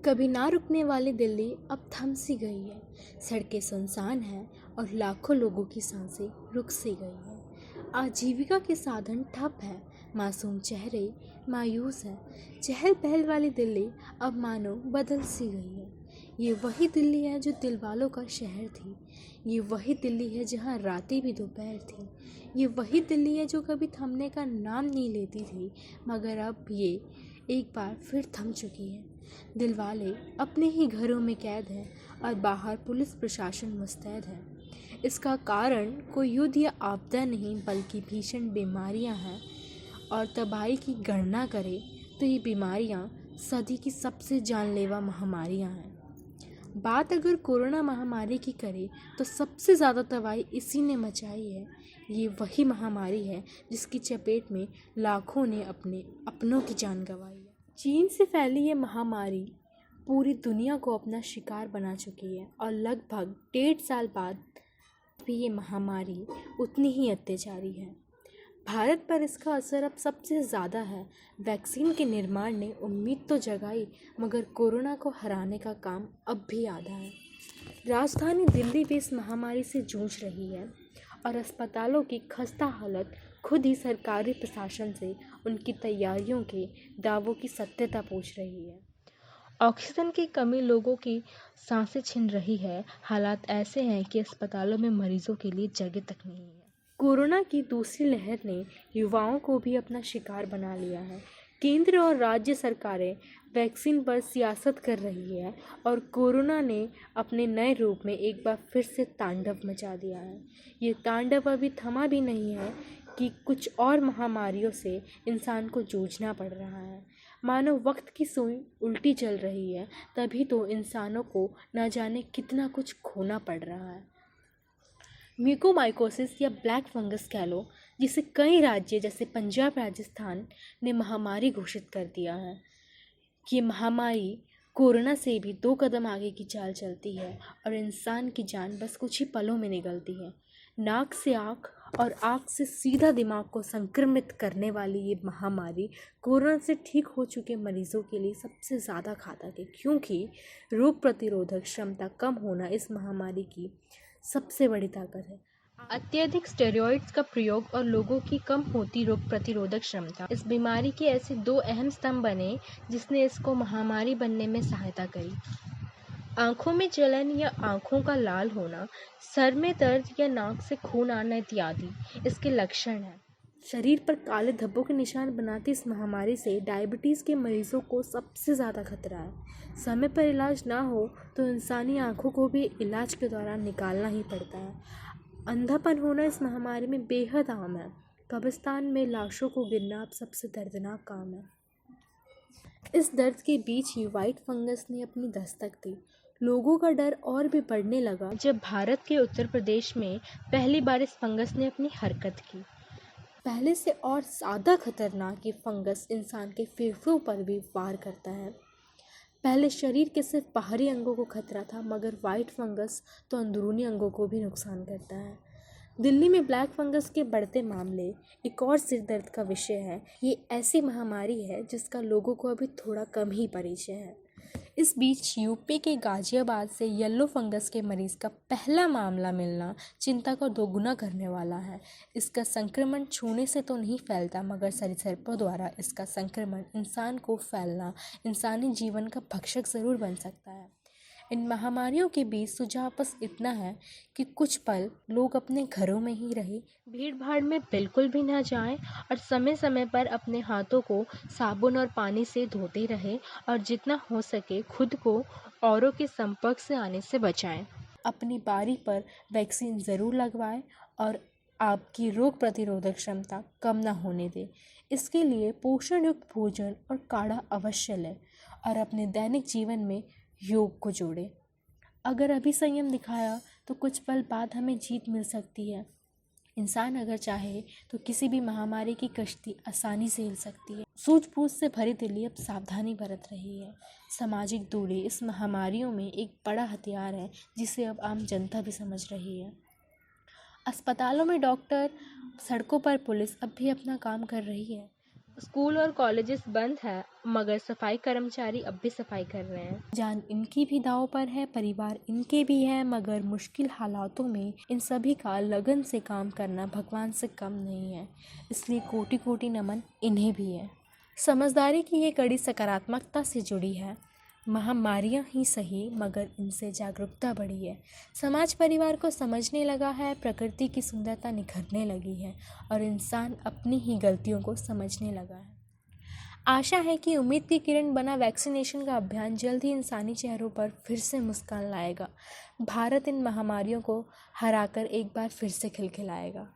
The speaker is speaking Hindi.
कभी ना रुकने वाली दिल्ली अब थम सी गई है। सड़कें सुनसान हैं और लाखों लोगों की सांसें रुक सी गई हैं। आजीविका के साधन ठप है, मासूम चेहरे मायूस हैं। चहल पहल वाली दिल्ली अब मानो बदल सी गई है। ये वही दिल्ली है जो दिलवालों का शहर थी। ये वही दिल्ली है जहाँ रातें भी दोपहर थी। ये वही दिल्ली है जो कभी थमने का नाम नहीं लेती थी, मगर अब ये एक बार फिर थम चुकी है। दिलवाले अपने ही घरों में कैद हैं और बाहर पुलिस प्रशासन मुस्तैद है। इसका कारण कोई युद्ध या आपदा नहीं, बल्कि भीषण बीमारियां हैं। और तबाही की गणना करें तो ये बीमारियां सदी की सबसे जानलेवा महामारियां हैं। बात अगर कोरोना महामारी की करें तो सबसे ज़्यादा तबाही इसी ने मचाई है। ये वही महामारी है जिसकी चपेट में लाखों ने अपने अपनों की जान गंवाई है। चीन से फैली ये महामारी पूरी दुनिया को अपना शिकार बना चुकी है और लगभग 1.5 साल बाद भी ये महामारी उतनी ही अत्याचारी है। भारत पर इसका असर अब सबसे ज़्यादा है। वैक्सीन के निर्माण ने उम्मीद तो जगाई, मगर कोरोना को हराने का काम अब भी आधा है। राजधानी दिल्ली भी इस महामारी से जूझ रही है और अस्पतालों की खस्ता हालत खुद ही सरकारी प्रशासन से उनकी तैयारियों के दावों की सत्यता पूछ रही है। ऑक्सीजन की कमी लोगों की सांसें छीन रही है। हालात ऐसे हैं कि अस्पतालों में मरीजों के लिए जगह तक नहीं है। कोरोना की दूसरी लहर ने युवाओं को भी अपना शिकार बना लिया है। केंद्र और राज्य सरकारें वैक्सीन पर सियासत कर रही है और कोरोना ने अपने नए रूप में एक बार फिर से तांडव मचा दिया है। ये तांडव अभी थमा भी नहीं है कि कुछ और महामारियों से इंसान को जूझना पड़ रहा है। मानो वक्त की सुई उल्टी चल रही है, तभी तो इंसानों को न जाने कितना कुछ खोना पड़ रहा है। म्यूकोमाइकोसिस या ब्लैक फंगस कह लो, जिसे कई राज्य जैसे पंजाब, राजस्थान ने महामारी घोषित कर दिया है। ये महामारी कोरोना से भी 2 कदम आगे की चाल चलती है और इंसान की जान बस कुछ ही पलों में निकलती है। नाक से आँख और आँख से सीधा दिमाग को संक्रमित करने वाली ये महामारी कोरोना से ठीक हो चुके मरीजों के लिए सबसे ज़्यादा घातक है, क्योंकि रोग प्रतिरोधक क्षमता कम होना इस महामारी की सबसे बड़ी ताकत है। अत्यधिक स्टेरॉइड्स का प्रयोग और लोगों की कम होती रोग प्रतिरोधक क्षमता इस बीमारी के ऐसे 2 अहम स्तंभ बने जिसने इसको महामारी बनने में सहायता करी। आंखों में जलन या आंखों का लाल होना, सर में दर्द या नाक से खून आना इत्यादि इसके लक्षण हैं। शरीर पर काले धब्बों के निशान बनाती इस महामारी से डायबिटीज़ के मरीजों को सबसे ज़्यादा खतरा है। समय पर इलाज ना हो तो इंसानी आंखों को भी इलाज के दौरान निकालना ही पड़ता है। अंधापन होना इस महामारी में बेहद आम है। कब्रिस्तान में लाशों को गिनना अब सबसे दर्दनाक काम है। इस दर्द के बीच ही व्हाइट फंगस ने अपनी दस्तक दी। लोगों का डर और भी बढ़ने लगा जब भारत के उत्तर प्रदेश में पहली बार इस फंगस ने अपनी हरकत की। पहले से और ज़्यादा खतरनाक ये फंगस इंसान के फेफड़ों पर भी वार करता है। पहले शरीर के सिर्फ बाहरी अंगों को खतरा था, मगर वाइट फंगस तो अंदरूनी अंगों को भी नुकसान करता है। दिल्ली में ब्लैक फंगस के बढ़ते मामले एक और सिर दर्द का विषय है। ये ऐसी महामारी है जिसका लोगों को अभी थोड़ा कम ही परिचय है। इस बीच यूपी के गाजियाबाद से येलो फंगस के मरीज का पहला मामला मिलना चिंता को दोगुना करने वाला है। इसका संक्रमण छूने से तो नहीं फैलता, मगर सरीसृपों द्वारा इसका संक्रमण इंसान को फैलना इंसानी जीवन का भक्षक ज़रूर बन सकता है। इन महामारियों के बीच सुझाव बस इतना है कि कुछ पल लोग अपने घरों में ही रहे, भीड़ भाड़ में बिल्कुल भी ना जाएं और समय समय पर अपने हाथों को साबुन और पानी से धोते रहें और जितना हो सके खुद को औरों के संपर्क से आने से बचाएं। अपनी बारी पर वैक्सीन ज़रूर लगवाएं और आपकी रोग प्रतिरोधक क्षमता कम ना होने दें। इसके लिए पोषण युक्त भोजन और काढ़ा अवश्य लें और अपने दैनिक जीवन में योग को जोड़ें। अगर अभी संयम दिखाया तो कुछ पल बाद हमें जीत मिल सकती है। इंसान अगर चाहे तो किसी भी महामारी की कश्ती आसानी से हिल सकती है। सूझबूझ से भरी दिल्ली अब सावधानी बरत रही है। सामाजिक दूरी इस महामारियों में एक बड़ा हथियार है, जिसे अब आम जनता भी समझ रही है। अस्पतालों में डॉक्टर, सड़कों पर पुलिस अब भी अपना काम कर रही है। स्कूल और कॉलेजेस बंद है, मगर सफाई कर्मचारी अब भी सफाई कर रहे हैं। जान इनकी भी दांव पर है, परिवार इनके भी है, मगर मुश्किल हालातों में इन सभी का लगन से काम करना भगवान से कम नहीं है। इसलिए कोटि कोटि नमन इन्हें भी है। समझदारी की ये कड़ी सकारात्मकता से जुड़ी है। महामारियां ही सही, मगर इनसे जागरूकता बढ़ी है। समाज परिवार को समझने लगा है, प्रकृति की सुंदरता निखरने लगी है और इंसान अपनी ही गलतियों को समझने लगा है। आशा है कि उम्मीद की किरण बना वैक्सीनेशन का अभियान जल्द ही इंसानी चेहरों पर फिर से मुस्कान लाएगा। भारत इन महामारियों को हराकर एक बार फिर से खिलखिलाएगा।